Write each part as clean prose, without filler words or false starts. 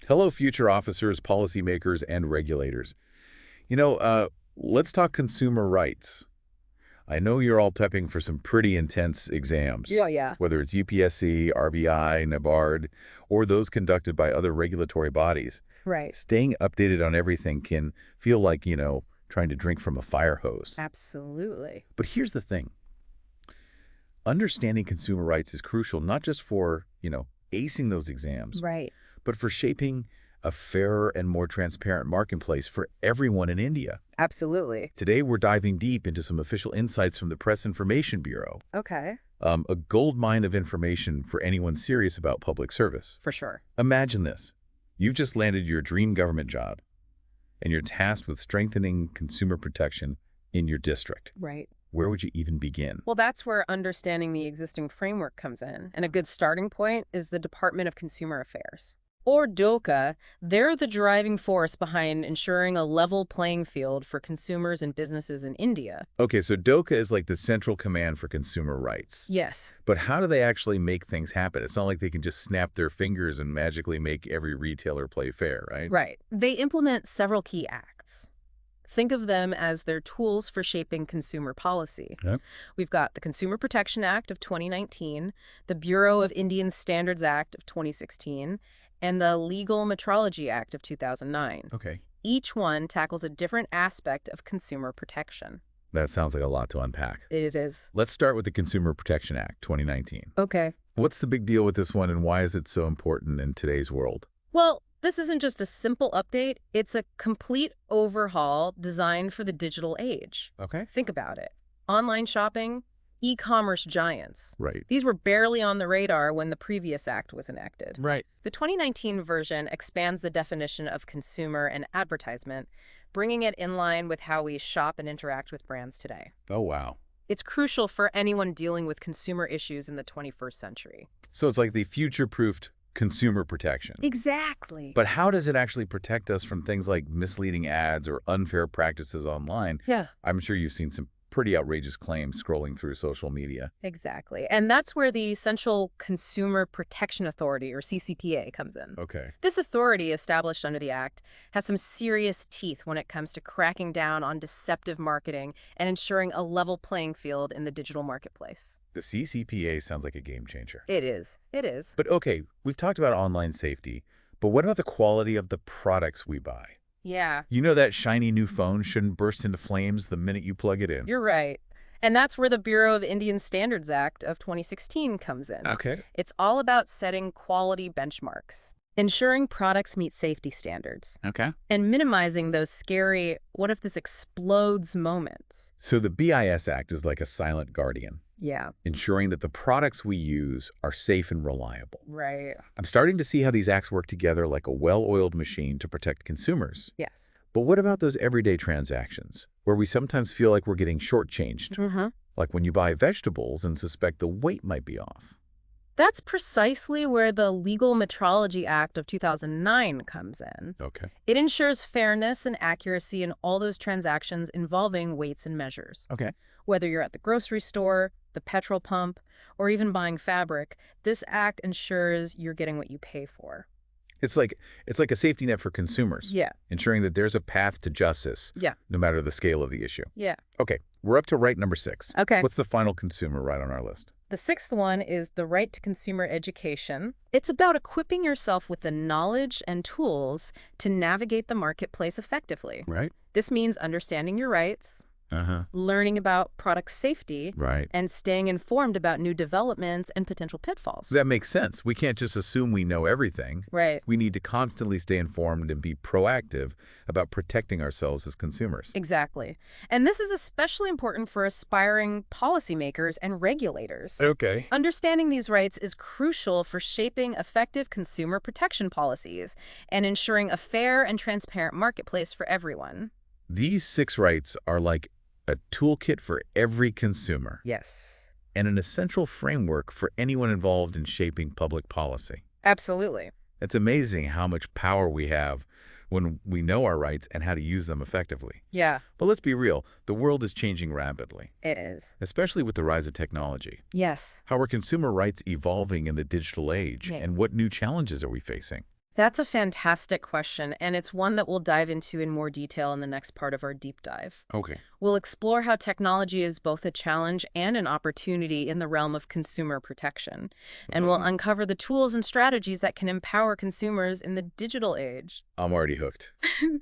Hello, future officers, policymakers, and regulators. Let's talk consumer rights. I know you're all prepping for some pretty intense exams, Yeah, yeah. whether it's UPSC, RBI, NABARD, or those conducted by other regulatory bodies. Right. Staying updated on everything can feel like, trying to drink from a fire hose. Absolutely. But here's the thing. Understanding consumer rights is crucial not just for, acing those exams, Right. but for shaping a fairer and more transparent marketplace for everyone in India. Absolutely. Today, we're diving deep into some official insights from the Press Information Bureau, Okay. a gold mine of information for anyone serious about public service. For sure. Imagine this. You've just landed your dream government job, and you're tasked with strengthening consumer protection in your district. Right. Where would you even begin? Well, that's where understanding the existing framework comes in. And a good starting point is the Department of Consumer Affairs, or DOCA. They're the driving force behind ensuring a level playing field for consumers and businesses in India. Okay, so DOCA is like the central command for consumer rights. Yes. But how do they actually make things happen? It's not like they can just snap their fingers and magically make every retailer play fair, right? Right. They implement several key acts. Think of them as their tools for shaping consumer policy. Yep. We've got the Consumer Protection Act of 2019, the Bureau of Indian Standards Act of 2016, and the Legal Metrology Act of 2009. Okay. Each one tackles a different aspect of consumer protection. That sounds like a lot to unpack. It is. Let's start with the Consumer Protection Act, 2019. Okay. What's the big deal with this one, and why is it so important in today's world? Well, this isn't just a simple update. It's a complete overhaul designed for the digital age. Okay. Think about it. Online shopping, e-commerce giants. Right. These were barely on the radar when the previous act was enacted. Right. The 2019 version expands the definition of consumer and advertisement, bringing it in line with how we shop and interact with brands today. Oh, wow. It's crucial for anyone dealing with consumer issues in the 21st century. So it's like the future-proofed consumer protection. Exactly. But how does it actually protect us from things like misleading ads or unfair practices online? Yeah. I'm sure you've seen some pretty outrageous claims scrolling through social media. Exactly. And that's where the Central Consumer Protection Authority, or CCPA, comes in. Okay. This authority, established under the Act, has some serious teeth when it comes to cracking down on deceptive marketing and ensuring a level playing field in the digital marketplace. The CCPA sounds like a game changer. It is. It is. But okay, we've talked about online safety, but what about the quality of the products we buy? Yeah, You know that shiny new phone shouldn't burst into flames the minute you plug it in. you're right. And that's where the Bureau of Indian Standards Act of 2016 comes in. Okay. It's all about setting quality benchmarks, ensuring products meet safety standards, Okay. and minimizing those scary, what if this explodes moments. So the BIS Act is like a silent guardian, Yeah, ensuring that the products we use are safe and reliable. right. I'm starting to see how these acts work together like a well-oiled machine to protect consumers. Yes. But what about those everyday transactions, where we sometimes feel like we're getting shortchanged? Mm-hmm. Like when you buy vegetables and suspect the weight might be off. That's precisely where the Legal Metrology Act of 2009 comes in. Okay. It ensures fairness and accuracy in all those transactions involving weights and measures. Okay. Whether you're at the grocery store, the petrol pump, or even buying fabric, this act ensures you're getting what you pay for. It's like a safety net for consumers, Yeah, ensuring that there's a path to justice, yeah, no matter the scale of the issue. yeah. Okay, we're up to right number 6. Okay. What's the final consumer right on our list? The sixth one is the right to consumer education. It's about equipping yourself with the knowledge and tools to navigate the marketplace effectively. Right. This means understanding your rights, Uh-huh. learning about product safety, Right. and staying informed about new developments and potential pitfalls. That makes sense. We can't just assume we know everything. Right. We need to constantly stay informed and be proactive about protecting ourselves as consumers. Exactly. And this is especially important for aspiring policymakers and regulators. Okay. Understanding these rights is crucial for shaping effective consumer protection policies and ensuring a fair and transparent marketplace for everyone. These 6 rights are like a toolkit for every consumer Yes. and an essential framework for anyone involved in shaping public policy. Absolutely. It's amazing how much power we have when we know our rights and how to use them effectively. Yeah, But let's be real, the world is changing rapidly, it is. especially with the rise of technology. Yes. How are consumer rights evolving in the digital age, Yeah. and what new challenges are we facing? That's a fantastic question, and it's one that we'll dive into in more detail in the next part of our deep dive. Okay. We'll explore how technology is both a challenge and an opportunity in the realm of consumer protection, and we'll uncover the tools and strategies that can empower consumers in the digital age. I'm already hooked.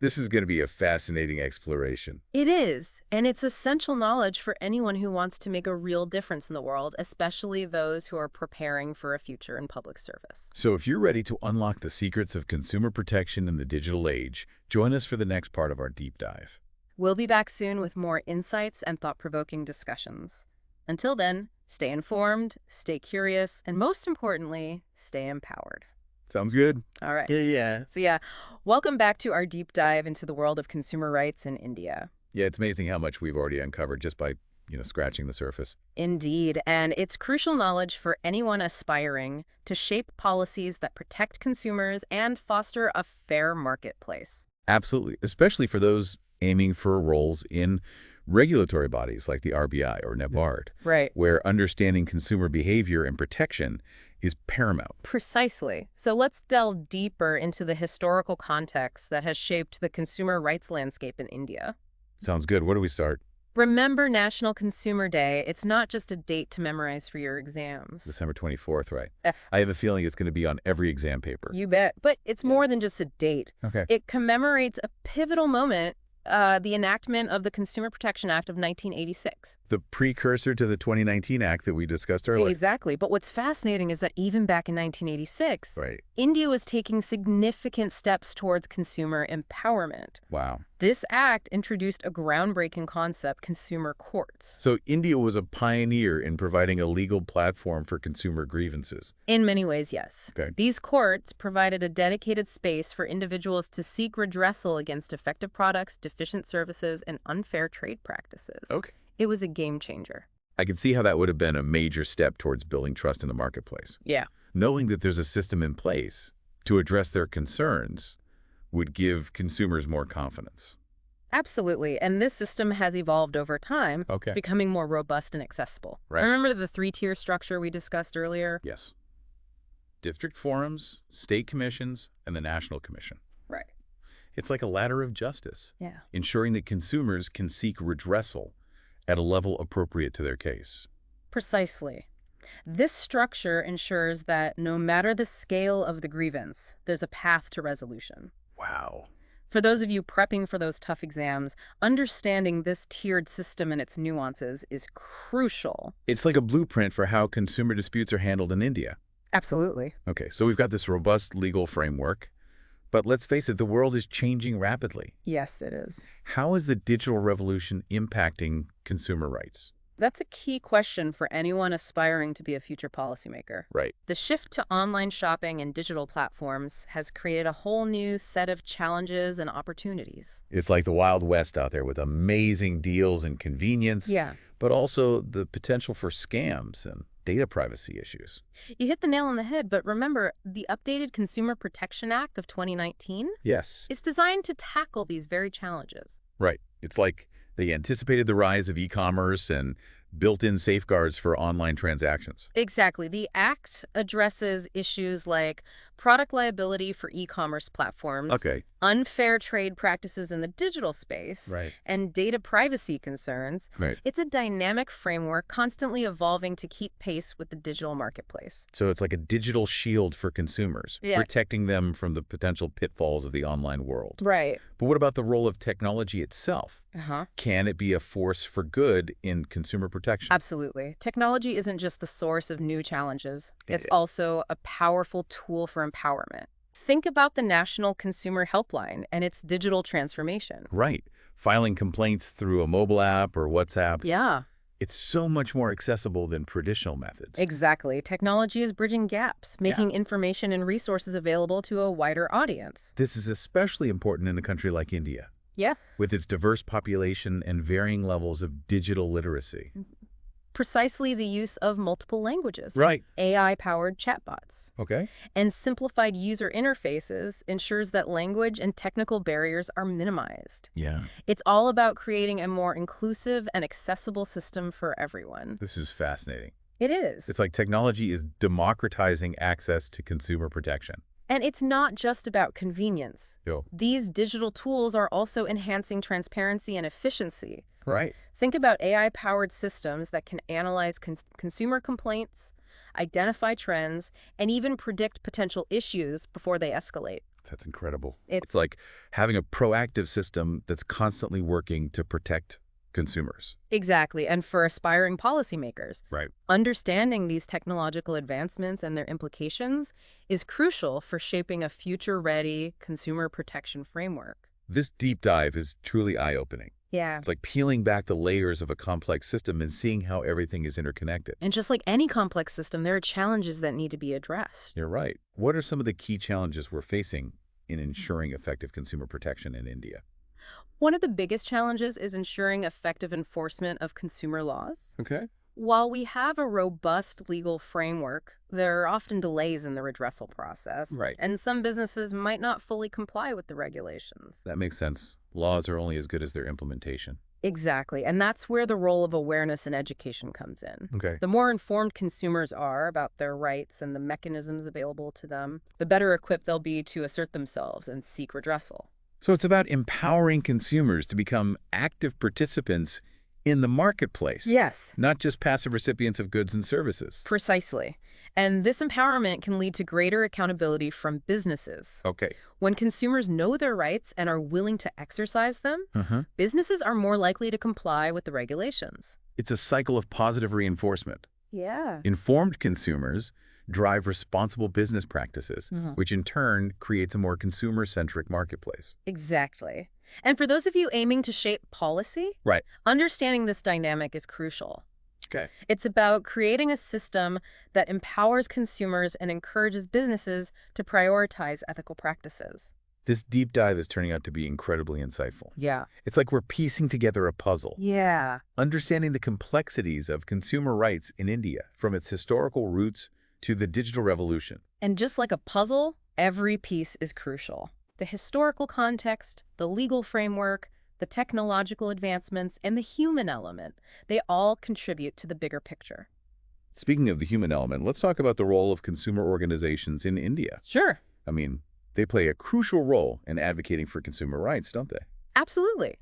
This is going to be a fascinating exploration. It is, and it's essential knowledge for anyone who wants to make a real difference in the world, especially those who are preparing for a future in public service. So if you're ready to unlock the secrets of consumer protection in the digital age, join us for the next part of our deep dive. We'll be back soon with more insights and thought-provoking discussions. Until then, stay informed, stay curious, and most importantly, stay empowered. Sounds good. All right. Yeah. So welcome back to our deep dive into the world of consumer rights in India. Yeah, it's amazing how much we've already uncovered just by, scratching the surface. Indeed, and it's crucial knowledge for anyone aspiring to shape policies that protect consumers and foster a fair marketplace. Absolutely, especially for those aiming for roles in regulatory bodies like the RBI or NABARD, Right. where understanding consumer behavior and protection is paramount. Precisely. So let's delve deeper into the historical context that has shaped the consumer rights landscape in India. Sounds good. Where do we start? Remember National Consumer Day. It's not just a date to memorize for your exams. December 24th, right? Eh. I have a feeling it's going to be on every exam paper. You bet. But it's more than just a date. Okay. It commemorates a pivotal moment, the enactment of the Consumer Protection Act of 1986. The precursor to the 2019 Act that we discussed earlier. Exactly. But what's fascinating is that even back in 1986, Right. India was taking significant steps towards consumer empowerment. Wow. This act introduced a groundbreaking concept, consumer courts. So India was a pioneer in providing a legal platform for consumer grievances. In many ways, yes. Okay. These courts provided a dedicated space for individuals to seek redressal against defective products, deficient services, and unfair trade practices. Okay. It was a game changer. I can see how that would have been a major step towards building trust in the marketplace. Yeah. Knowing that there's a system in place to address their concerns would give consumers more confidence. Absolutely. And this system has evolved over time, Okay. becoming more robust and accessible. Right. Remember the three-tier structure we discussed earlier? Yes. District forums, state commissions, and the National Commission. Right. It's like a ladder of justice, Yeah. ensuring that consumers can seek redressal at a level appropriate to their case. Precisely. This structure ensures that no matter the scale of the grievance, there's a path to resolution. Wow. For those of you prepping for those tough exams, understanding this tiered system and its nuances is crucial. It's like a blueprint for how consumer disputes are handled in India. Absolutely. Okay, so we've got this robust legal framework, but let's face it, the world is changing rapidly. Yes, it is. How is the digital revolution impacting consumer rights? That's a key question for anyone aspiring to be a future policymaker. Right. The shift to online shopping and digital platforms has created a whole new set of challenges and opportunities. It's like the Wild West out there with amazing deals and convenience, Yeah. but also the potential for scams and data privacy issues. You hit the nail on the head, but remember, the updated Consumer Protection Act of 2019 Yes. is designed to tackle these very challenges. Right. It's like they anticipated the rise of e-commerce and built in safeguards for online transactions. Exactly. The Act addresses issues like product liability for e-commerce platforms, Okay. unfair trade practices in the digital space, Right. and data privacy concerns. Right. It's a dynamic framework constantly evolving to keep pace with the digital marketplace. So it's like a digital shield for consumers, Yeah. protecting them from the potential pitfalls of the online world. Right. But what about the role of technology itself? Uh-huh. Can it be a force for good in consumer protection? Absolutely. Technology isn't just the source of new challenges. It's is. also a powerful tool for empowerment. Think about the National Consumer Helpline and its digital transformation. Right. Filing complaints through a mobile app or WhatsApp. Yeah, It's so much more accessible than traditional methods. exactly. Technology is bridging gaps, making information and resources available to a wider audience. This is especially important in a country like India, Yeah, with its diverse population and varying levels of digital literacy. precisely the use of multiple languages, Right. AI-powered chatbots, Okay. and simplified user interfaces ensures that language and technical barriers are minimized. Yeah. It's all about creating a more inclusive and accessible system for everyone. This is fascinating. It is. It's like technology is democratizing access to consumer protection. And it's not just about convenience. Yo. These digital tools are also enhancing transparency and efficiency. Right. Think about AI-powered systems that can analyze consumer complaints, identify trends, and even predict potential issues before they escalate. That's incredible. It's It's like having a proactive system that's constantly working to protect consumers. Exactly. And for aspiring policymakers, Right. understanding these technological advancements and their implications is crucial for shaping a future-ready consumer protection framework. This deep dive is truly eye-opening. Yeah. It's like peeling back the layers of a complex system and seeing how everything is interconnected. And just like any complex system, there are challenges that need to be addressed. You're right. What are some of the key challenges we're facing in ensuring effective consumer protection in India? One of the biggest challenges is ensuring effective enforcement of consumer laws. Okay. While we have a robust legal framework, there are often delays in the redressal process. Right. And some businesses might not fully comply with the regulations. That makes sense. Laws are only as good as their implementation. Exactly. And that's where the role of awareness and education comes in. Okay. The more informed consumers are about their rights and the mechanisms available to them, the better equipped they'll be to assert themselves and seek redressal. So it's about empowering consumers to become active participants in the marketplace. Yes. Not just passive recipients of goods and services. Precisely. And this empowerment can lead to greater accountability from businesses. Okay. When consumers know their rights and are willing to exercise them, Uh-huh. businesses are more likely to comply with the regulations. It's a cycle of positive reinforcement. Yeah. Informed consumers drive responsible business practices, Mhm. which in turn creates a more consumer-centric marketplace. Exactly. And for those of you aiming to shape policy, Right. understanding this dynamic is crucial. Okay. It's about creating a system that empowers consumers and encourages businesses to prioritize ethical practices. This deep dive is turning out to be incredibly insightful. Yeah. It's like we're piecing together a puzzle. Yeah. Understanding the complexities of consumer rights in India, from its historical roots to the digital revolution. And just like a puzzle, every piece is crucial. The historical context, the legal framework, the technological advancements, and the human element, they all contribute to the bigger picture. Speaking of the human element, let's talk about the role of consumer organizations in India. Sure. I mean, they play a crucial role in advocating for consumer rights, don't they? Absolutely.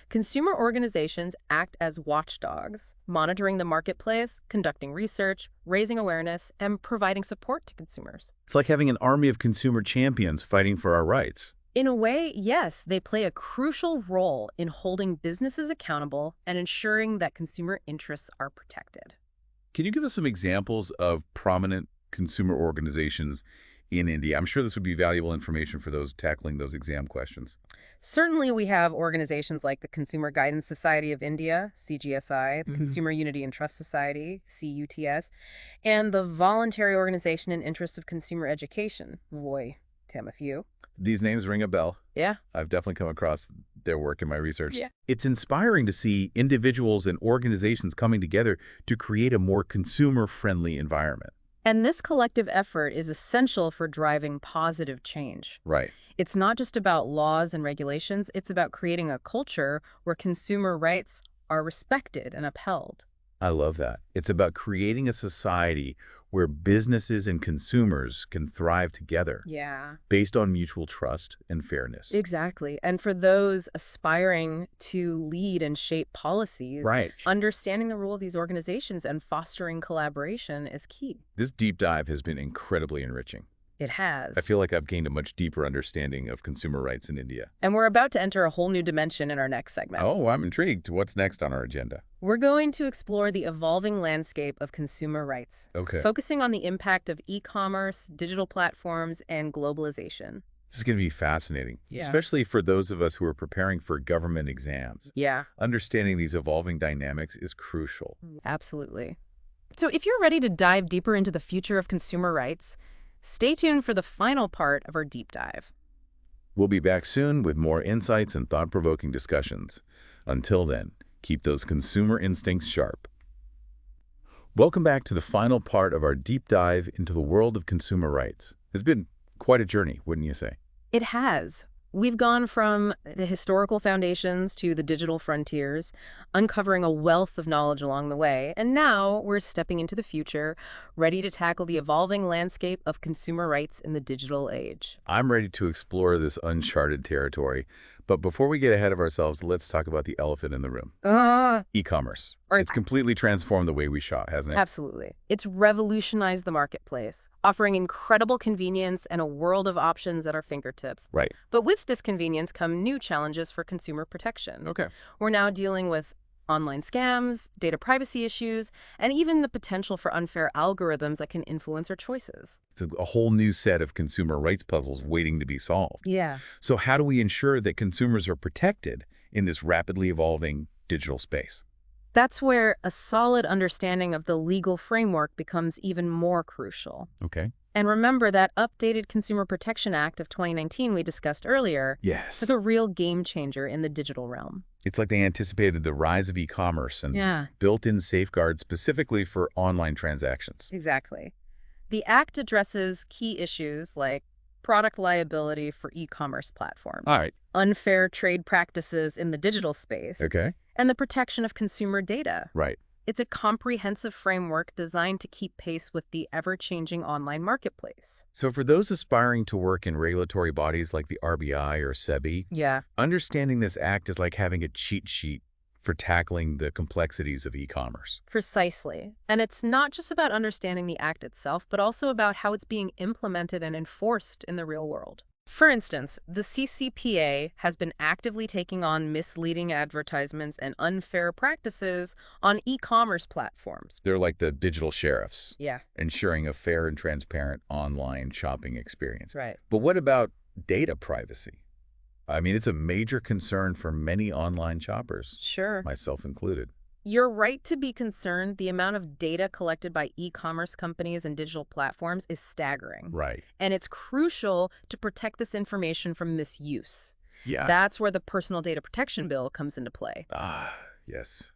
Consumer organizations act as watchdogs, monitoring the marketplace, conducting research, raising awareness, and providing support to consumers. It's like having an army of consumer champions fighting for our rights. In a way, yes, they play a crucial role in holding businesses accountable and ensuring that consumer interests are protected. Can you give us some examples of prominent consumer organizations in India? I'm sure this would be valuable information for those tackling those exam questions. Certainly, we have organizations like the Consumer Guidance Society of India, CGSI, the Consumer Unity and Trust Society, CUTS, and the Voluntary Organization in Interest of Consumer Education, VOI, to name a few. These names ring a bell. Yeah. I've definitely come across their work in my research. Yeah. It's inspiring to see individuals and organizations coming together to create a more consumer-friendly environment. And this collective effort is essential for driving positive change. Right. It's not just about laws and regulations, it's about creating a culture where consumer rights are respected and upheld. I love that. It's about creating a society where businesses and consumers can thrive together Yeah. based on mutual trust and fairness. Exactly. And for those aspiring to lead and shape policies, Right. understanding the role of these organizations and fostering collaboration is key. This deep dive has been incredibly enriching. It has. I feel like I've gained a much deeper understanding of consumer rights in India. And we're about to enter a whole new dimension in our next segment. Oh, I'm intrigued. What's next on our agenda? We're going to explore the evolving landscape of consumer rights, Okay. focusing on the impact of e-commerce, digital platforms, and globalization. This is going to be fascinating, Yeah. especially for those of us who are preparing for government exams. Yeah, Understanding these evolving dynamics is crucial. absolutely. So if you're ready to dive deeper into the future of consumer rights, stay tuned for the final part of our deep dive. We'll be back soon with more insights and thought-provoking discussions. Until then, keep those consumer instincts sharp. Welcome back to the final part of our deep dive into the world of consumer rights. It's been quite a journey, wouldn't you say? It has. We've gone from the historical foundations to the digital frontiers, uncovering a wealth of knowledge along the way. And now we're stepping into the future, ready to tackle the evolving landscape of consumer rights in the digital age. I'm ready to explore this uncharted territory. But before we get ahead of ourselves, let's talk about the elephant in the room. E-commerce. Or- It's completely transformed the way we shop, hasn't it? Absolutely. It's revolutionized the marketplace, offering incredible convenience and a world of options at our fingertips. Right. But with this convenience come new challenges for consumer protection. Okay. We're now dealing with online scams, data privacy issues, and even the potential for unfair algorithms that can influence our choices. It's a whole new set of consumer rights puzzles waiting to be solved. Yeah. So how do we ensure that consumers are protected in this rapidly evolving digital space? That's where a solid understanding of the legal framework becomes even more crucial. Okay. And remember that updated Consumer Protection Act of 2019 we discussed earlier Yes. is a real game changer in the digital realm. It's like they anticipated the rise of e-commerce and Yeah. built in safeguards specifically for online transactions. Exactly. The Act addresses key issues like product liability for e-commerce platforms, All right. unfair trade practices in the digital space, Okay. and the protection of consumer data. Right. It's a comprehensive framework designed to keep pace with the ever-changing online marketplace. So for those aspiring to work in regulatory bodies like the RBI or SEBI, Yeah, understanding this act is like having a cheat sheet for tackling the complexities of e-commerce. precisely. And it's not just about understanding the act itself, but also about how it's being implemented and enforced in the real world. For instance, the CCPA has been actively taking on misleading advertisements and unfair practices on e-commerce platforms. They're like the digital sheriffs, Yeah, ensuring a fair and transparent online shopping experience. right. But what about data privacy? I mean, it's a major concern for many online shoppers, Sure. myself included. You're right to be concerned. The amount of data collected by e-commerce companies and digital platforms is staggering. Right. And it's crucial to protect this information from misuse. Yeah. That's where the Personal Data Protection Bill comes into play. Yes.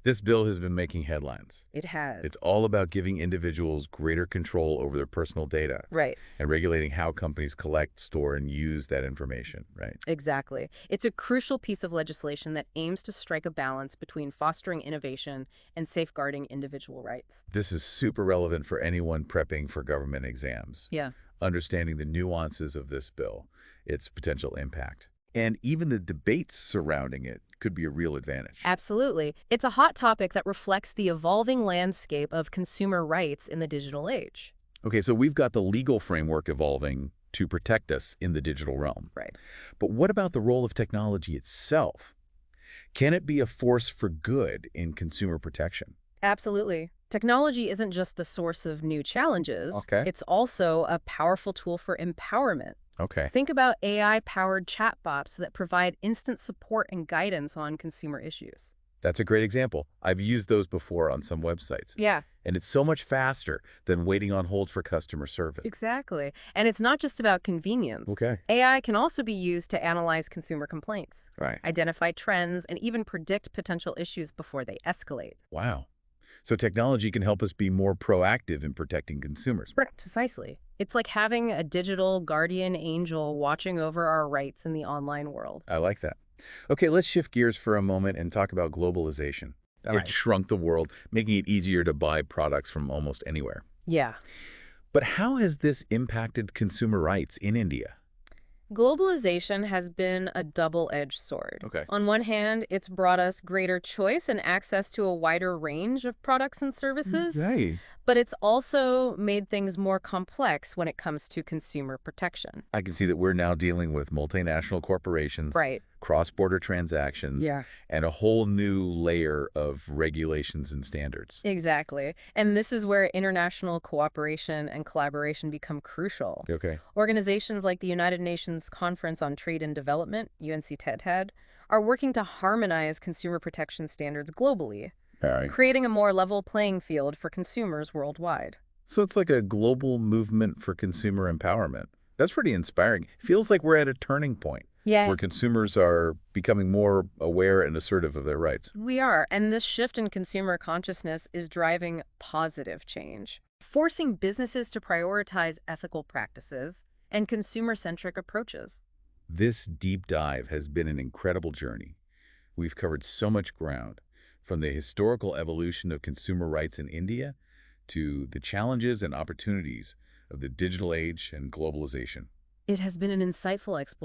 This bill has been making headlines. It has. It's all about giving individuals greater control over their personal data Right. and regulating how companies collect, store, and use that information, right? Exactly. It's a crucial piece of legislation that aims to strike a balance between fostering innovation and safeguarding individual rights. This is super relevant for anyone prepping for government exams. Yeah. Understanding the nuances of this bill, its potential impact, and even the debates surrounding it could be a real advantage. Absolutely. It's a hot topic that reflects the evolving landscape of consumer rights in the digital age. Okay, so we've got the legal framework evolving to protect us in the digital realm. Right. But what about the role of technology itself? Can it be a force for good in consumer protection? Absolutely. Technology isn't just the source of new challenges. Okay. It's also a powerful tool for empowerment. Okay. Think about AI-powered chatbots that provide instant support and guidance on consumer issues. That's a great example. I've used those before on some websites. Yeah, And it's so much faster than waiting on hold for customer service. exactly. And it's not just about convenience. Okay. AI can also be used to analyze consumer complaints, Right. identify trends, and even predict potential issues before they escalate. Wow. So technology can help us be more proactive in protecting consumers. Precisely. It's like having a digital guardian angel watching over our rights in the online world. I like that. Okay, let's shift gears for a moment and talk about globalization. All It right. shrunk the world, making it easier to buy products from almost anywhere. Yeah. But how has this impacted consumer rights in India? Globalization has been a double-edged sword. Okay. On one hand, it's brought us greater choice and access to a wider range of products and services, Hey. but it's also made things more complex when it comes to consumer protection. I can see that we're now dealing with multinational corporations, Right. cross-border transactions, Yeah. and a whole new layer of regulations and standards. Exactly. And this is where international cooperation and collaboration become crucial. Okay. Organizations like the United Nations Conference on Trade and Development, UNCTAD, are working to harmonize consumer protection standards globally, All right. creating a more level playing field for consumers worldwide. So it's like a global movement for consumer empowerment. That's pretty inspiring. Feels like we're at a turning point where consumers are becoming more aware and assertive of their rights. We are, and this shift in consumer consciousness is driving positive change, forcing businesses to prioritize ethical practices and consumer-centric approaches. This deep dive has been an incredible journey. We've covered so much ground, from the historical evolution of consumer rights in India to the challenges and opportunities of the digital age and globalization. It has been an insightful exploration